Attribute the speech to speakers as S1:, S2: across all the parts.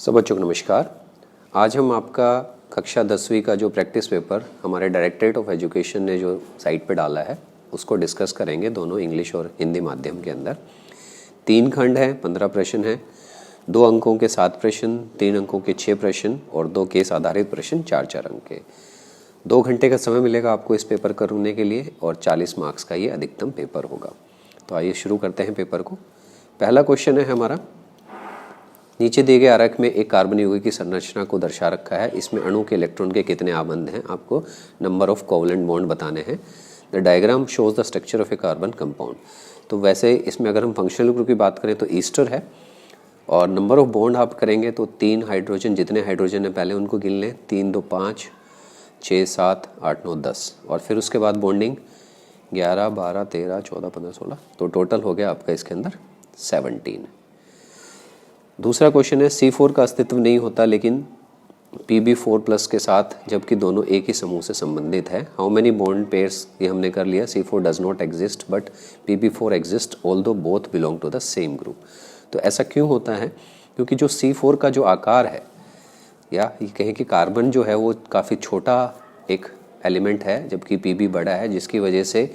S1: सब बच्चों को नमस्कार। आज हम आपका कक्षा 10वीं का जो प्रैक्टिस पेपर हमारे डायरेक्टरेट ऑफ एजुकेशन ने जो साइट पे डाला है उसको डिस्कस करेंगे, दोनों इंग्लिश और हिंदी माध्यम के अंदर। 3 खंड हैं, 15 प्रश्न हैं, 2 अंकों के 7 प्रश्न, 3 अंकों के 6 प्रश्न और 2 केस आधारित प्रश्न 4-4 अंक के। 2 घंटे का समय मिलेगा आपको इस पेपर करने के लिए और 40 मार्क्स का ये अधिकतम पेपर होगा। तो आइए शुरू करते हैं पेपर को। पहला क्वेश्चन है हमारा, नीचे दिए गए आरेख में एक कार्बन यौगिक की संरचना को दर्शा रखा है। इसमें अणु के इलेक्ट्रॉन के कितने आबंध हैं, आपको नंबर ऑफ कोवलेंट बॉन्ड बताने हैं। The diagram shows the structure of A carbon compound. तो वैसे इसमें अगर हम फंक्शनल ग्रुप की बात करें तो ईस्टर है और नंबर ऑफ बॉन्ड आप करेंगे तो 3 हाइड्रोजन, जितने हाइड्रोजन है पहले उनको गिन लें, 3 2 5 6 7 8 9 10 और फिर उसके बाद बॉन्डिंग 11 12 13 14 15 16, तो टोटल हो गया आपका इसके अंदर 17। दूसरा क्वेश्चन है, C4 का अस्तित्व नहीं होता लेकिन Pb4+ के साथ जबकि दोनों एक ही समूह से संबंधित है। हाउ मेनी बॉन्ड पेयर्स, ये हमने कर लिया। C4 does not exist but Pb4 exist although both belong to the same group. तो ऐसा क्यों होता है? क्योंकि जो C4 का जो आकार है, या ये कहें कि कार्बन जो है वो काफ़ी छोटा एक एलिमेंट है जबकि Pb बड़ा है, जिसकी वजह से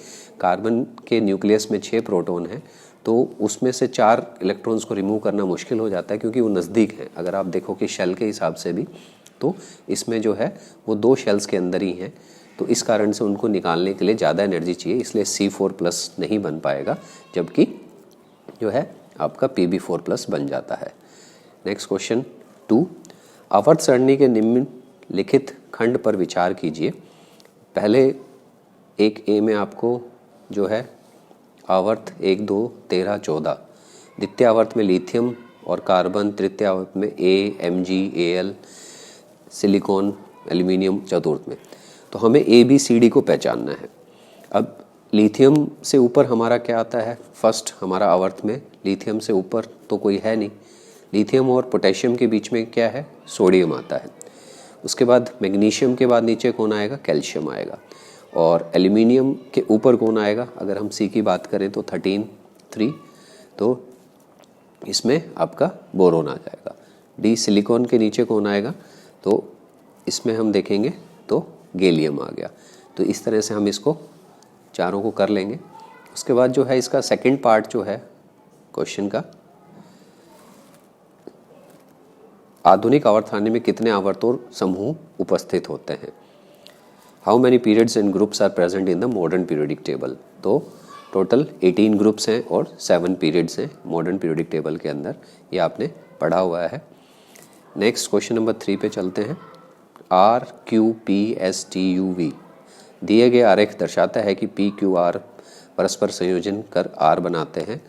S1: कार्बन के न्यूक्लियस में 6 प्रोटॉन हैं तो उसमें से 4 इलेक्ट्रॉन्स को रिमूव करना मुश्किल हो जाता है क्योंकि वो नज़दीक है। अगर आप देखो कि शेल के हिसाब से भी तो इसमें जो है वो 2 शेल्स के अंदर ही हैं, तो इस कारण से उनको निकालने के लिए ज़्यादा एनर्जी चाहिए, इसलिए C4+ नहीं बन पाएगा जबकि जो है आपका Pb4+ बन जाता है। नेक्स्ट क्वेश्चन 2, आवर्त सरणी के निम्नलिखित खंड पर विचार कीजिए। पहले एक ए में आपको जो है आवर्त 1 2 13 14, द्वितीय आवर्त में लिथियम और कार्बन, तृतीय आवर्त में Mg Al, सिलिकॉन, एल्यूमिनियम चतुर्थ में। तो हमें ABCD को पहचानना है। अब लिथियम से ऊपर हमारा क्या आता है? फर्स्ट हमारा आवर्त में लिथियम से ऊपर तो कोई है नहीं। लिथियम और पोटेशियम के बीच में क्या है? सोडियम आता है। उसके बाद मैग्नीशियम के बाद नीचे कौन आएगा? कैल्शियम आएगा। और एल्यूमिनियम के ऊपर कौन आएगा? अगर हम C की बात करें तो 13 तो इसमें आपका बोरोन आ जाएगा। D सिलिकॉन के नीचे कौन आएगा? तो इसमें हम देखेंगे तो गैलियम आ गया। तो इस तरह से हम इसको चारों को कर लेंगे। उसके बाद जो है इसका सेकंड पार्ट जो है क्वेश्चन का, आधुनिक आवर्त सारणी में कितने आवर्त और समूह उपस्थित होते हैं? How many periods and groups are present in the modern periodic table? तो टोटल 18 ग्रुप्स हैं और 7 पीरियड्स हैं मॉडर्न पीरियोडिक टेबल के अंदर, ये आपने पढ़ा हुआ है। नेक्स्ट क्वेश्चन नंबर 3 पे चलते हैं। RQPSTUV दिए गए आरेख दर्शाता है कि PQR परस्पर संयोजन कर R बनाते हैं।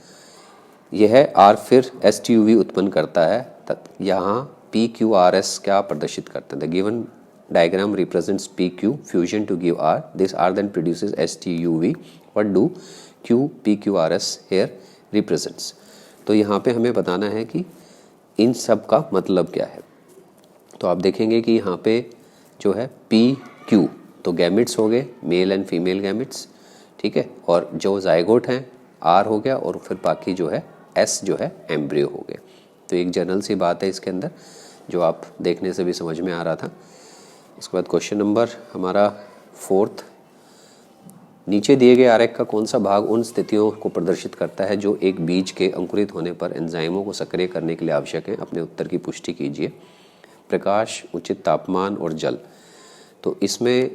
S1: यह R फिर STUV उत्पन्न करता है। यहाँ PQRS क्या प्रदर्शित करते हैं? The given diagram represents PQ fusion to give R. This R then produces STUV. What do QPQRS here represents? तो यहाँ पे हमें बताना है कि इन सब का मतलब क्या है। तो आप देखेंगे कि यहाँ पे जो है PQ तो गैमेट्स हो गए, मेल एंड फीमेल गैमेट्स, ठीक है, और जो जाइगोट हैं R हो गया और फिर बाकी जो है S जो है एम्ब्रियो हो गए। तो एक जनरल सी बात है इसके अंदर जो आप देखने से भी समझ में आ रहा था। इसके बाद क्वेश्चन नंबर हमारा 4, नीचे दिए गए आरेख का कौन सा भाग उन स्थितियों को प्रदर्शित करता है जो एक बीज के अंकुरित होने पर एंजाइमों को सक्रिय करने के लिए आवश्यक है? अपने उत्तर की पुष्टि कीजिए। प्रकाश, उचित तापमान और जल। तो इसमें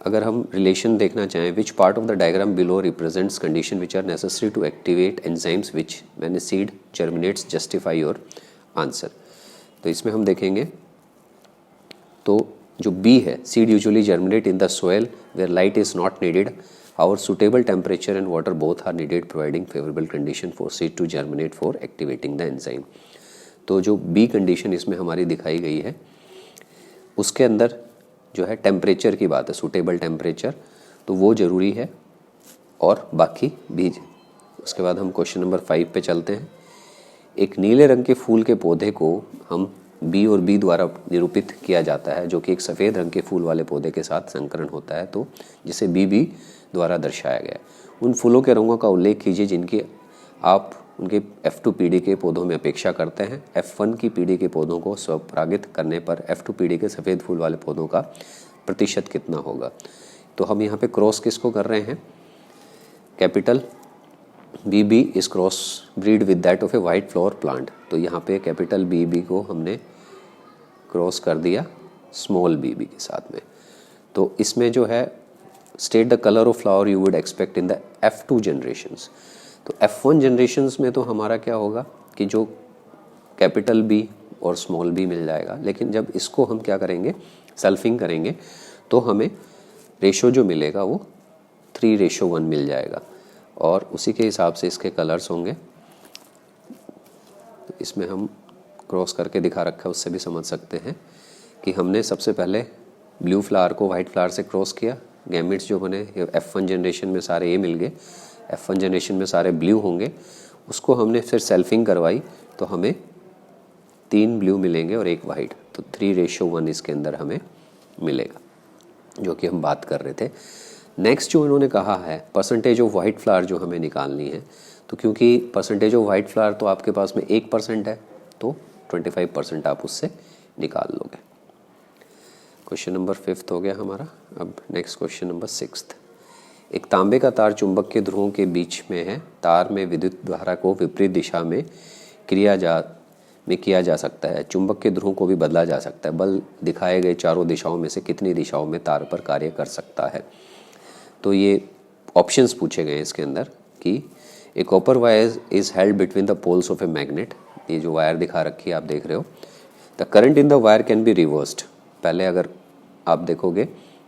S1: अगर हम रिलेशन देखना चाहें, which part of the diagram below represents condition which are necessary to activate enzymes which when seed germinates, justify your answer. तो इसमें हम देखेंगे तो जो B है, seed usually germinate in the soil where light is not needed. Our suitable temperature and water both are needed providing favourable condition for seed to germinate for activating the enzyme. तो जो B condition इसमें हमारी दिखाई गई है उसके अंदर जो है टेम्परेचर की बात है, सुटेबल टेम्परेचर, तो वो ज़रूरी है और बाकी बीज। उसके बाद हम क्वेश्चन नंबर 5 पे चलते हैं। एक नीले रंग के फूल के पौधे को हम B और B द्वारा निरूपित किया जाता है, जो कि एक सफ़ेद रंग के फूल वाले पौधे के साथ संकरण होता है, तो जिसे BB द्वारा दर्शाया गया है। उन फूलों के रंगों का उल्लेख कीजिए जिनकी आप उनके F2 पीढ़ी के पौधों में अपेक्षा करते हैं। F1 की पीढ़ी के पौधों को स्वपरागित करने पर F2 पीढ़ी के सफ़ेद फूल वाले पौधों का प्रतिशत कितना होगा। तो हम यहाँ पे क्रॉस किसको कर रहे हैं, capital BB is cross breed with that of A white flower plant. तो यहाँ पे कैपिटल BB को हमने क्रॉस कर दिया स्मॉल BB के साथ में। तो इसमें जो है state the colour of flower you would expect in the F2 generations. तो F1 जनरेशन्स में तो हमारा क्या होगा कि जो कैपिटल B और स्मॉल b मिल जाएगा, लेकिन जब इसको हम क्या करेंगे, सल्फिंग करेंगे, तो हमें रेशो जो मिलेगा वो 3:1 मिल जाएगा और उसी के हिसाब से इसके कलर्स होंगे। तो इसमें हम क्रॉस करके दिखा रखा है, उससे भी समझ सकते हैं कि हमने सबसे पहले ब्लू फ्लावर को वाइट फ्लावर से क्रॉस किया, गैमेट्स जो बने F1 जनरेशन में सारे ये मिल गए, F1 जनरेशन में सारे ब्लू होंगे, उसको हमने फिर सेल्फिंग करवाई तो हमें 3 ब्लू मिलेंगे और 1 वाइट, तो 3:1 इसके अंदर हमें मिलेगा, जो कि हम बात कर रहे थे। नेक्स्ट जो इन्होंने कहा है परसेंटेज ऑफ वाइट फ्लावर जो हमें निकालनी है, तो क्योंकि परसेंटेज ऑफ वाइट फ्लावर तो आपके पास में 1% है, तो 25% आप उससे निकाल लोगे। क्वेश्चन नंबर 5 हो गया हमारा। अब नेक्स्ट क्वेश्चन नंबर 6। एक तांबे का तार चुंबक के ध्रुवों के बीच में है। तार में विद्युत धारा को विपरीत दिशा में किया जा सकता है। चुंबक के ध्रुवों को भी बदला जा सकता है। बल दिखाए गए चारों दिशाओं में से कितनी दिशाओं में तार पर कार्य कर सकता है। तो ये ऑप्शंस पूछे गए इसके अंदर कि a copper wire is held between the poles of a magnet. ये जो वायर दिखा रखी है आप देख रहे हो। The current in the wire can be reversed. पहले अगर आप देखोगे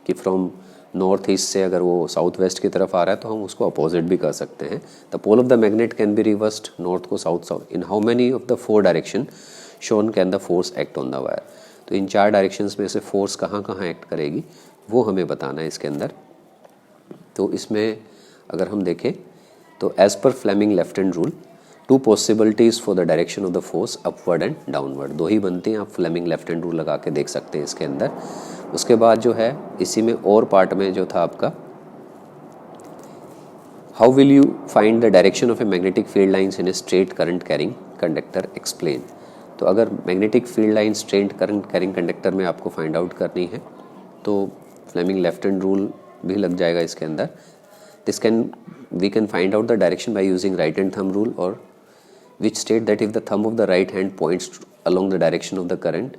S1: कि फ्रॉम नॉर्थ ईस्ट से अगर वो साउथ वेस्ट की तरफ आ रहा है तो हम उसको अपोजिट भी कर सकते हैं। The pole of the magnet can be reversed, north को south south. In how many of the 4 direction shown can the force act on the wire. तो इन 4 डायरेक्शंस में से फोर्स कहाँ कहाँ एक्ट करेगी वो हमें बताना है इसके अंदर। तो इसमें अगर हम देखें तो as per Fleming left hand rule 2 possibilities for the direction of the force upward and downward. 2 ही बनती हैं, आप फ्लेमिंग लेफ्ट हैंड रूल लगा के देख सकते हैं इसके अंदर। उसके बाद जो है इसी में और पार्ट में जो था आपका how will you find the direction of a magnetic field lines in a straight current carrying conductor explain. तो अगर magnetic field line straight current carrying conductor में आपको फाइंड आउट करनी है तो फ्लेमिंग लेफ्ट हैंड रूल भी लग जाएगा इसके अंदर। We can find out the direction by using right hand thumb rule और which state that if the thumb of the right hand points along the direction of the current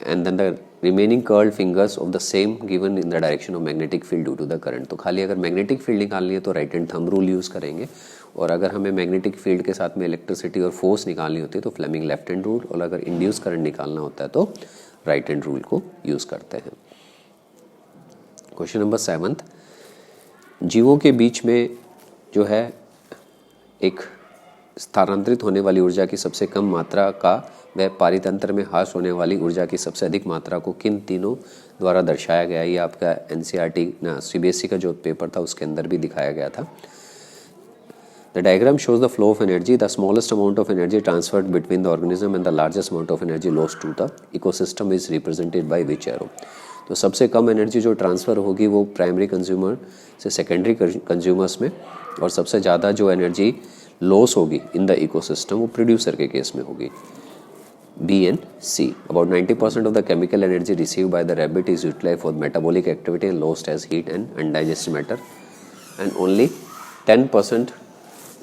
S1: and then the remaining curled fingers of the same given in the direction of magnetic field due to the current। तो खाली अगर magnetic field निकालनी है तो right hand thumb rule use करेंगे, और अगर हमें मैग्नेटिक फील्ड के साथ में इलेक्ट्रिसिटी और फोर्स निकालनी होती है तो फ्लेमिंग लेफ्ट हैंड रूल, और अगर इंड्यूस करंट निकालना होता है तो राइट हैंड रूल को यूज़ करते हैं। Question number 7। जीवों के बीच में जो है एक स्थानांतरित होने वाली ऊर्जा की सबसे कम मात्रा का वह पारितंत्र में हास होने वाली ऊर्जा की सबसे अधिक मात्रा को किन तीनों द्वारा दर्शाया गया है। ये आपका NCERT ना CBSE का जो पेपर था उसके अंदर भी दिखाया गया था। The diagram shows the flow of energy. The smallest amount of energy transferred between the organism and the largest amount of energy lost to the ecosystem is represented by which arrow. तो सबसे कम energy जो transfer होगी वो primary consumer से secondary consumers में, और सबसे ज़्यादा जो एनर्जी लॉस होगी इन द इकोसिस्टम वो प्रोड्यूसर के केस में होगी। B and C। About 90% of the chemical energy received by the rabbit is utilized for metabolic activity and lost as heat and undigested matter, and only 10%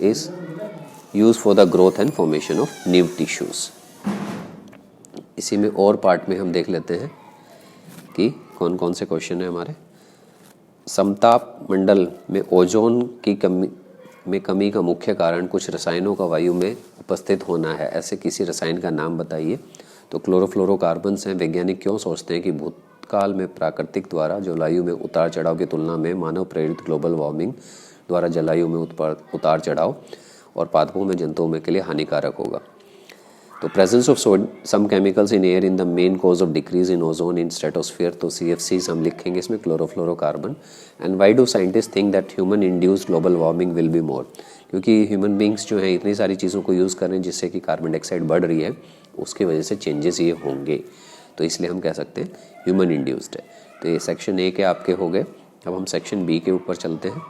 S1: is used for the growth and formation of new tissues। इसी में और part में हम देख लेते हैं कि कौन कौन से क्वेश्चन है हमारे। समताप मंडल में ओजोन की कमी का मुख्य कारण कुछ रसायनों का वायु में उपस्थित होना है। ऐसे किसी रसायन का नाम बताइए। तो क्लोरोफ्लोरोकार्बन्स हैं। वैज्ञानिक क्यों सोचते हैं कि भूतकाल में प्राकृतिक द्वारा जलवायु में उतार चढ़ाव की तुलना में मानव प्रेरित ग्लोबल वार्मिंग द्वारा जलवायु में उतार चढ़ाव और पादपों में जंतुओं के लिए हानिकारक होगा। तो presence of some chemicals in air in the main cause of decrease in ozone in stratosphere. तो CFCs हम लिखेंगे इसमें, chlorofluorocarbon. And why do scientist think that human induced global warming will be more. क्योंकि human beings जो हैं इतनी सारी चीज़ों को यूज़ कर रहे हैं जिससे कि कार्बन डाइऑक्साइड बढ़ रही है, उसकी वजह से चेंजेस ये होंगे, तो इसलिए हम कह सकते हैं ह्यूमन इंड्यूस्ड है। तो ये सेक्शन A के आपके हो गए। अब हम सेक्शन B के ऊपर चलते हैं।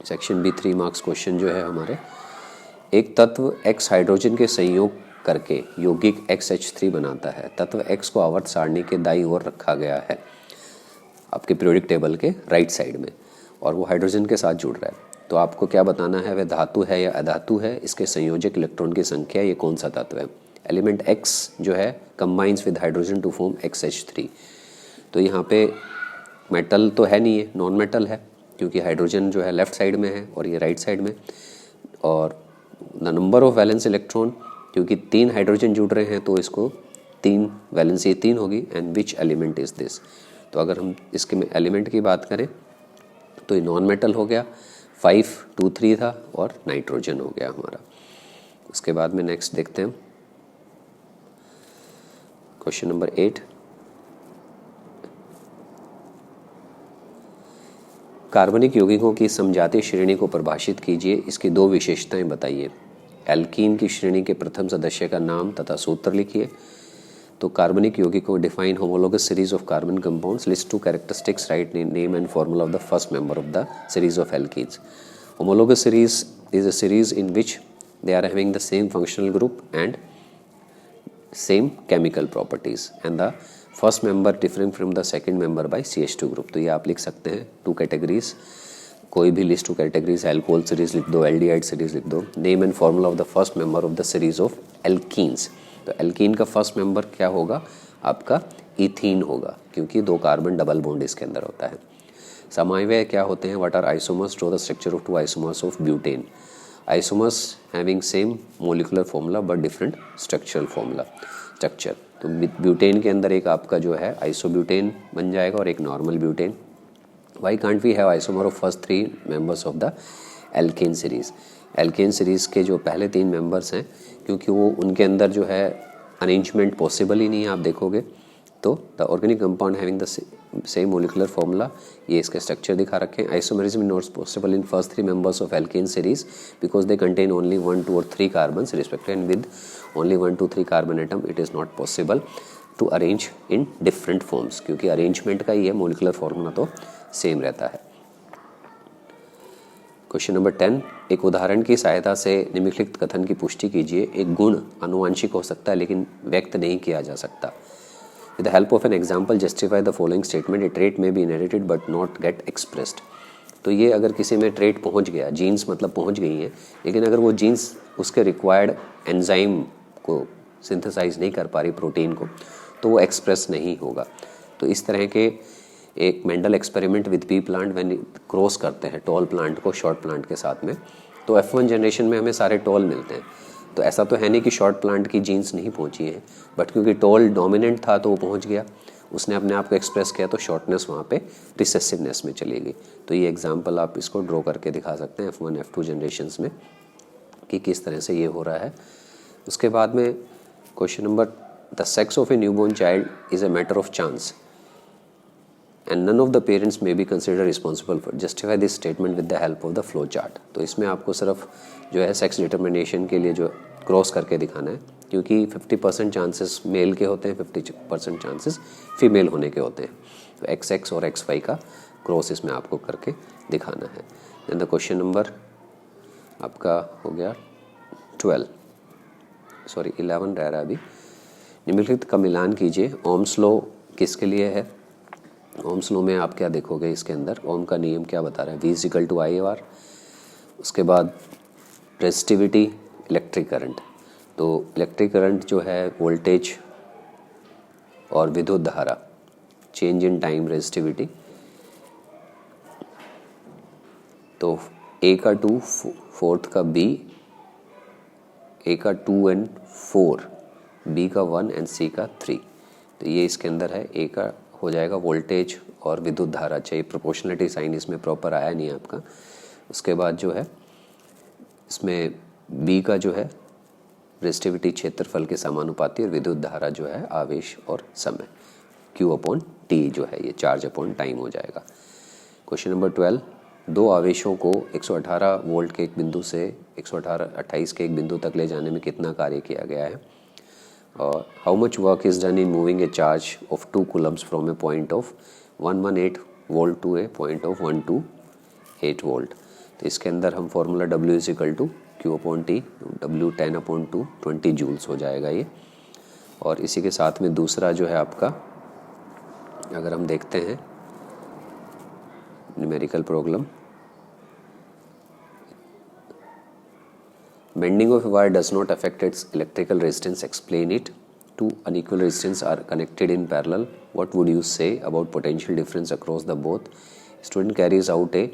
S1: सेक्शन B 3 मार्क्स क्वेश्चन जो है हमारे एक तत्व X हाइड्रोजन के संयोग करके यौगिक XH3 बनाता है। तत्व X को आवर्त सारणी के दाईं ओर रखा गया है आपके पीरियोडिक टेबल के राइट साइड में, और वो हाइड्रोजन के साथ जुड़ रहा है। तो आपको क्या बताना है, वह धातु है या अधातु है, इसके संयोजक इलेक्ट्रॉन की संख्या, ये कौन सा तत्व है। एलिमेंट X जो है combines with hydrogen to form XH3। तो यहाँ पे मेटल तो है नहीं है, नॉन मेटल है, क्योंकि हाइड्रोजन जो है लेफ्ट साइड में है और ये राइट साइड में। और the number of valence electron, क्योंकि 3 हाइड्रोजन जुड़ रहे हैं तो इसको 3 वैलेंसी 3 होगी। And which element is this, तो अगर हम इसके में एलिमेंट की बात करें तो ये नॉन मेटल हो गया, 5 2 3 था, और नाइट्रोजन हो गया हमारा। उसके बाद में नेक्स्ट देखते हैं क्वेश्चन नंबर 8। कार्बनिक यौगिकों की समजातीय श्रेणी को परिभाषित कीजिए, इसकी 2 विशेषताएं बताइए। एल्कीन की श्रेणी के प्रथम सदस्य का नाम तथा सूत्र लिखिए। तो कार्बनिक यौगिकों define homologous series of carbon compounds, list 2 characteristics, write name and formula of the first member of the series of alkenes. Homologous series is a series in which they are having the same functional group and same chemical properties, and the first member differing from the second member by CH2 group। तो ये आप लिख सकते हैं 2 categories, कोई भी list 2 categories, alcohol series लिख दो, एल्डिहाइड सीरीज लिख दो। Name and formula of the first member of the series of alkenes. तो एल्कीन का फर्स्ट मेंबर क्या होगा आपका, इथीन होगा, क्योंकि 2 कार्बन डबल बॉन्ड इसके अंदर होता है। समावयव क्या होते हैं, what are isomers, draw the structure of 2 isomers of butane. Isomers having same molecular formula but different structural formula structure. तो ब्यूटेन के अंदर एक आपका जो है आइसोब्यूटेन बन जाएगा और एक normal butane. Why can't we have isomer of first 3 members of the alkane series. Alkane series के जो पहले 3 मेंबर्स हैं, क्योंकि वो उनके अंदर जो है अरेंजमेंट पॉसिबल ही नहीं है, आप देखोगे तो the organic compound having the same molecular formula, ये इसके स्ट्रक्चर दिखा रखे हैं। Isomerism is not possible in first 3 members of alkane series because they contain only 1 2 और 3 carbons respective, and with only 1 2 3 carbon atom it is not possible to arrange in different forms, क्योंकि arrangement का ही है, molecular formula तो same रहता है। Question number 10, एक उदाहरण की सहायता से निम्नलिखित कथन की पुष्टि कीजिए। एक गुण आनुवांशिक हो सकता है लेकिन व्यक्त नहीं किया जा सकता। With the help of an example, justify the following statement: a trait may be inherited but not get expressed। तो ये अगर किसी में ट्रेट पहुंच गया, जीन्स मतलब पहुंच गई हैं, लेकिन अगर वो जीन्स उसके रिक्वायर्ड एंजाइम को सिंथेसाइज नहीं कर पा रही, प्रोटीन को, तो वो एक्सप्रेस नहीं होगा। तो इस तरह के एक Mendel experiment with P plant when cross करते हैं टॉल प्लांट को शॉर्ट प्लांट के साथ में, तो F1 जनरेशन में हमें सारे टॉल मिलते हैं। तो ऐसा तो है नहीं कि शॉर्ट प्लांट की जीन्स नहीं पहुंची है, बट क्योंकि टॉल डोमिनेंट था तो वो पहुंच गया, उसने अपने आप को एक्सप्रेस किया, तो शॉर्टनेस वहाँ पे रिसेसिवनेस में चली गई। तो ये एग्जांपल आप इसको ड्रॉ करके दिखा सकते हैं F1 F2 जनरेशन्स में कि किस तरह से ये हो रहा है। उसके बाद में question number, the sex of a newborn child is a matter of chance and none of the parents may be consider responsible for, justify this statement with the help of the flow chart. तो इसमें आपको सिर्फ जो है sex determination के लिए जो cross करके दिखाना है, क्योंकि 50% चांसेस मेल के होते हैं, 50% चांसेस फीमेल होने के होते हैं। तो XX और XY का क्रॉस इसमें आपको करके दिखाना है। देन द क्वेश्चन नंबर आपका हो गया 11 रह रहा है अभी। निम्नलिखित का मिलान कीजिए। ओम्स लॉ किसके लिए है? ओम्स लॉ में आप क्या देखोगे, इसके अंदर ओम का नियम क्या बता रहा है, V = I/R। उसके बाद रेजिस्टिविटी, इलेक्ट्रिक करंट। तो इलेक्ट्रिक करंट जो है वोल्टेज और विद्युत धारा, चेंज इन टाइम रेजिस्टिविटी। तो A का 2, 4th का B, A का 2 and 4, B का 1 and C का 3। तो ये इसके अंदर है। A का हो जाएगा वोल्टेज और विद्युत धारा, चाहिए प्रोपोर्शनलिटी साइन इसमें प्रॉपर आया नहीं आपका। उसके बाद जो है इसमें B का जो है रेजिस्टिविटी क्षेत्रफल के समानुपाती, और विद्युत धारा जो है आवेश और समय, Q/T जो है ये चार्ज/टाइम हो जाएगा। क्वेश्चन नंबर 12, 2 आवेशों को 118 वोल्ट के एक बिंदु से 128 के एक बिंदु तक ले जाने में कितना कार्य किया गया है, और how much work is done in moving a charge of 2 coulombs from a point of 118 volt to a point of 128 volt. तो इसके अंदर हम formula W = Q/T, W 10/2, 20 joules हो जाएगा ये। और इसी के साथ में दूसरा जो है आपका, अगर हम देखते हैं numerical problem, bending of a wire does not affect its electrical resistance, explain it. Two unequal resistance are connected in parallel, what would you say about potential difference across the both? Student carries out a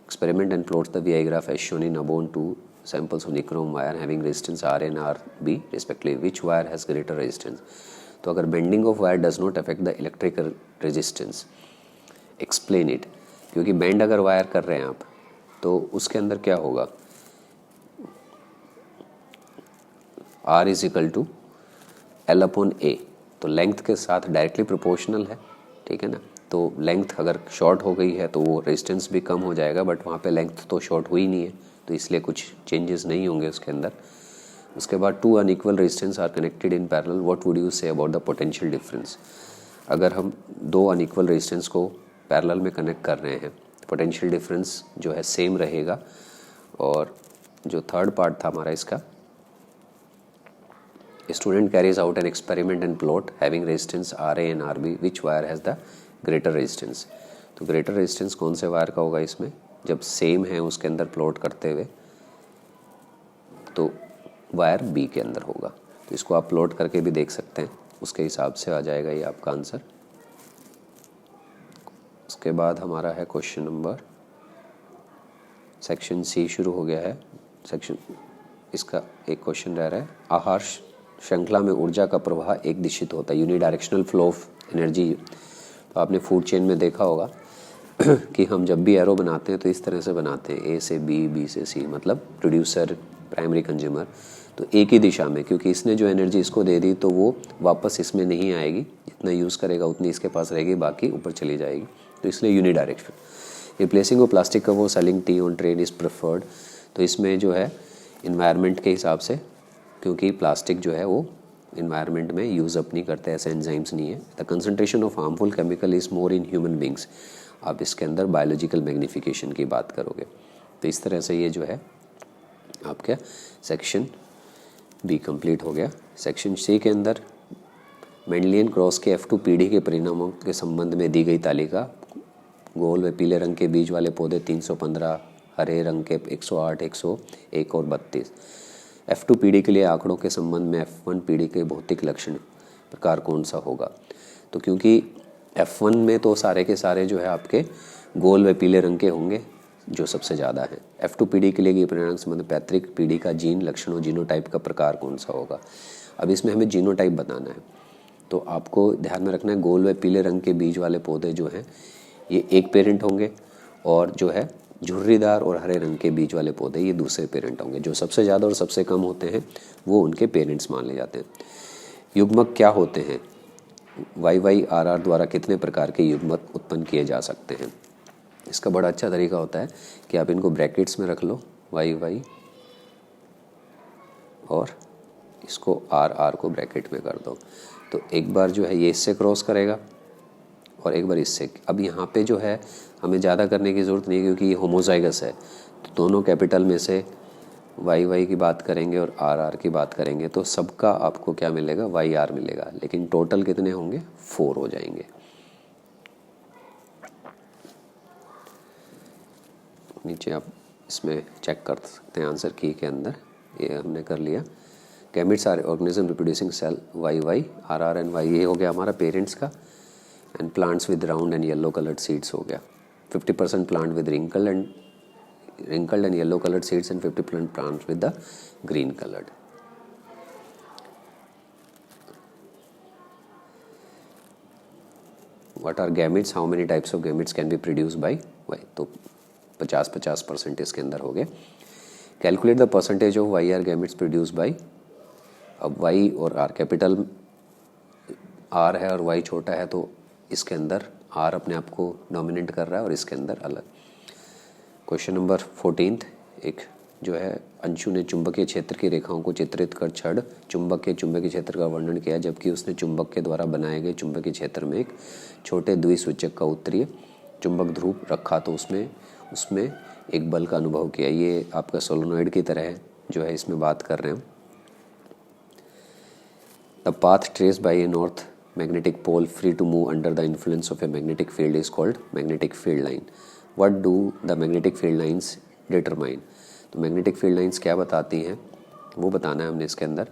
S1: experiment and plots the VI graph as shown in above two samples of nichrome wire having resistance R and RB respectively. Which wire has greater resistance? तो अगर bending of wire does not affect the electrical resistance, explain it, क्योंकि bend अगर wire कर रहे हैं आप तो उसके अंदर क्या होगा, R is equal to L/A, तो लेंथ के साथ डायरेक्टली प्रोपोर्शनल है, ठीक है ना। तो लेंथ अगर शॉर्ट हो गई है तो वो रेजिस्टेंस भी कम हो जाएगा, बट वहाँ पे लेंथ तो शॉर्ट हुई नहीं है, तो इसलिए कुछ चेंजेस नहीं होंगे उसके अंदर। उसके बाद two unequal resistance are connected in parallel, what would you say about the potential difference? अगर हम दो अनइक्वल रेजिस्टेंस को पैरेलल में कनेक्ट कर रहे हैं, पोटेंशियल डिफरेंस जो है सेम रहेगा। और जो थर्ड पार्ट था हमारा इसका, student carries out an experiment and plot having resistance RA and RB, which wire has the greater resistance? तो greater resistance कौन से वायर का होगा इसमें, जब सेम है उसके अंदर प्लॉट करते हुए, तो वायर B के अंदर होगा। तो इसको आप प्लॉट करके भी देख सकते हैं, उसके हिसाब से आ जाएगा ये आपका आंसर। उसके बाद हमारा है क्वेश्चन नंबर, सेक्शन C शुरू हो गया है। सेक्शन इसका एक क्वेश्चन रह रहा है, आहार श्रृंखला में ऊर्जा का प्रवाह एक दिशित होता है, यूनिडायरेक्शनल फ्लो ऑफ एनर्जी। तो आपने फूड चेन में देखा होगा कि हम जब भी एरो बनाते हैं तो इस तरह से बनाते हैं, A से B, B से C, मतलब प्रोड्यूसर, प्राइमरी कंज्यूमर, तो एक ही दिशा में, क्योंकि इसने जो एनर्जी इसको दे दी तो वो वापस इसमें नहीं आएगी, जितना यूज़ करेगा उतनी इसके पास रहेगी, बाकी ऊपर चली जाएगी, तो इसलिए यूनिडायरेक्शन। रिप्लेसिंग ऑफ प्लास्टिक कवर और selling T on train is preferred, तो इसमें जो है इन्वायरमेंट के हिसाब से, क्योंकि प्लास्टिक जो है वो इन्वायरमेंट में यूज़ अप नहीं करते, ऐसे एंजाइम्स नहीं है। The concentration of harmful chemical is more in human beings, आप इसके अंदर बायोलॉजिकल मैग्नीफिकेशन की बात करोगे। तो इस तरह से ये जो है आपका सेक्शन B कंप्लीट हो गया। सेक्शन C के अंदर मेंडलियन क्रॉस के F2 पीढ़ी के परिणामों के संबंध में दी गई तालिका, गोल व पीले रंग के बीज वाले पौधे 315, हरे रंग के 108, 101 और 32। F2 पीढ़ी के लिए आंकड़ों के संबंध में F1 पीढ़ी के भौतिक लक्षण प्रकार कौन सा होगा? तो क्योंकि F1 में तो सारे के सारे जो है आपके गोल व पीले रंग के होंगे जो सबसे ज़्यादा है। F2 पीढ़ी के लिए परिणाम संबंध पैतृक पीढ़ी का जीन लक्षणों जीनोटाइप का प्रकार कौन सा होगा? अब इसमें हमें जीनोटाइप बताना है, तो आपको ध्यान में रखना है गोल व पीले रंग के बीज वाले पौधे जो हैं ये एक पेरेंट होंगे, और जो है झुर्रीदार और हरे रंग के बीज वाले पौधे ये दूसरे पेरेंट होंगे। जो सबसे ज़्यादा और सबसे कम होते हैं वो उनके पेरेंट्स मान ले जाते हैं। युग्मक क्या होते हैं? YYRR द्वारा कितने प्रकार के युग्मक उत्पन्न किए जा सकते हैं? इसका बड़ा अच्छा तरीका होता है कि आप इनको ब्रैकेट्स में रख लो, YY, और इसको RR को ब्रैकेट में कर दो, तो एक बार जो है ये इससे क्रॉस करेगा और एक बार इससे। अब यहाँ पे जो है हमें ज़्यादा करने की ज़रूरत नहीं, क्योंकि ये होमोजाइगस है, तो दोनों कैपिटल में से YY की बात करेंगे और RR की बात करेंगे तो सबका आपको क्या मिलेगा? YR मिलेगा, लेकिन टोटल कितने होंगे? 4 हो जाएंगे। नीचे आप इसमें चेक कर सकते हैं आंसर की के अंदर, ये हमने कर लिया। Gametes are organism reproducing cell, YY, RR and Y, ये हो गया हमारा पेरेंट्स का। And plants with round and yellow coloured seeds हो गया। 50% plant with wrinkled and yellow coloured seeds and 50% plants with the green coloured. What are gametes? How many types of gametes can be produce by Y? तो 50-50% इसके अंदर हो गए। Calculate the percentage of YR gametes produce by, अब Y और R, capital R है और Y छोटा है, तो इसके अंदर R अपने आप को डोमिनेट कर रहा है और इसके अंदर अलग। क्वेश्चन नंबर 14, एक जो है अंशु ने चुंबकीय क्षेत्र की रेखाओं को चित्रित कर छड़ चुंबकीय क्षेत्र का वर्णन किया, जबकि उसने चुंबक के द्वारा बनाए गए चुंबकीय क्षेत्र में एक छोटे द्विसूचक का उत्तरीय चुंबक ध्रुव रखा, तो उसमें एक बल का अनुभव किया। ये आपका सोलेनॉइड की तरह है, जो है इसमें बात कर रहे हैं हम। The path traced by a north magnetic pole free to move under the influence of a magnetic field is called magnetic field line. What do the magnetic field lines determine. तो मैग्नेटिक फील्ड लाइंस क्या बताती हैं वो बताना है हमने इसके अंदर।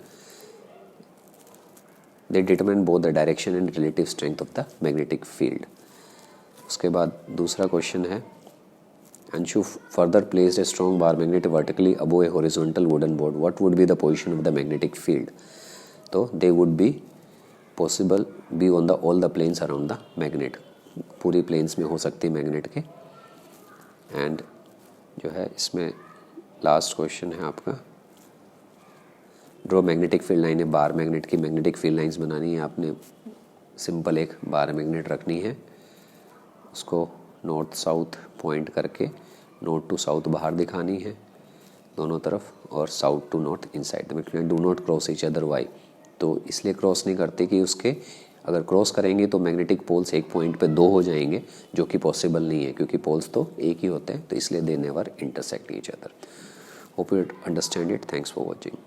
S1: They determine both the direction and relative strength of the magnetic field. उसके बाद दूसरा क्वेश्चन है, Anshu further placed a strong bar magnet vertically above a horizontal wooden board. What would be the position of the magnetic field? तो they would be possible be on the all the planes around the magnet. पूरी planes में हो सकती है magnet के। And जो है इसमें लास्ट क्वेश्चन है आपका, ड्रॉ मैग्नेटिक फील्ड लाइन है। बार मैग्नेट की मैग्नेटिक फील्ड लाइंस बनानी है आपने। सिंपल एक बार मैग्नेट रखनी है, उसको नॉर्थ साउथ पॉइंट करके नॉर्थ टू साउथ बाहर दिखानी है दोनों तरफ, और south to north inside the magnet. Do not cross each other. Why? तो इसलिए क्रॉस नहीं करते कि उसके अगर क्रॉस करेंगे तो मैग्नेटिक पोल्स एक पॉइंट पे दो हो जाएंगे, जो कि पॉसिबल नहीं है क्योंकि पोल्स तो एक ही होते हैं। तो इसलिए they never intersect each other. Hope you understand it. Thanks for watching.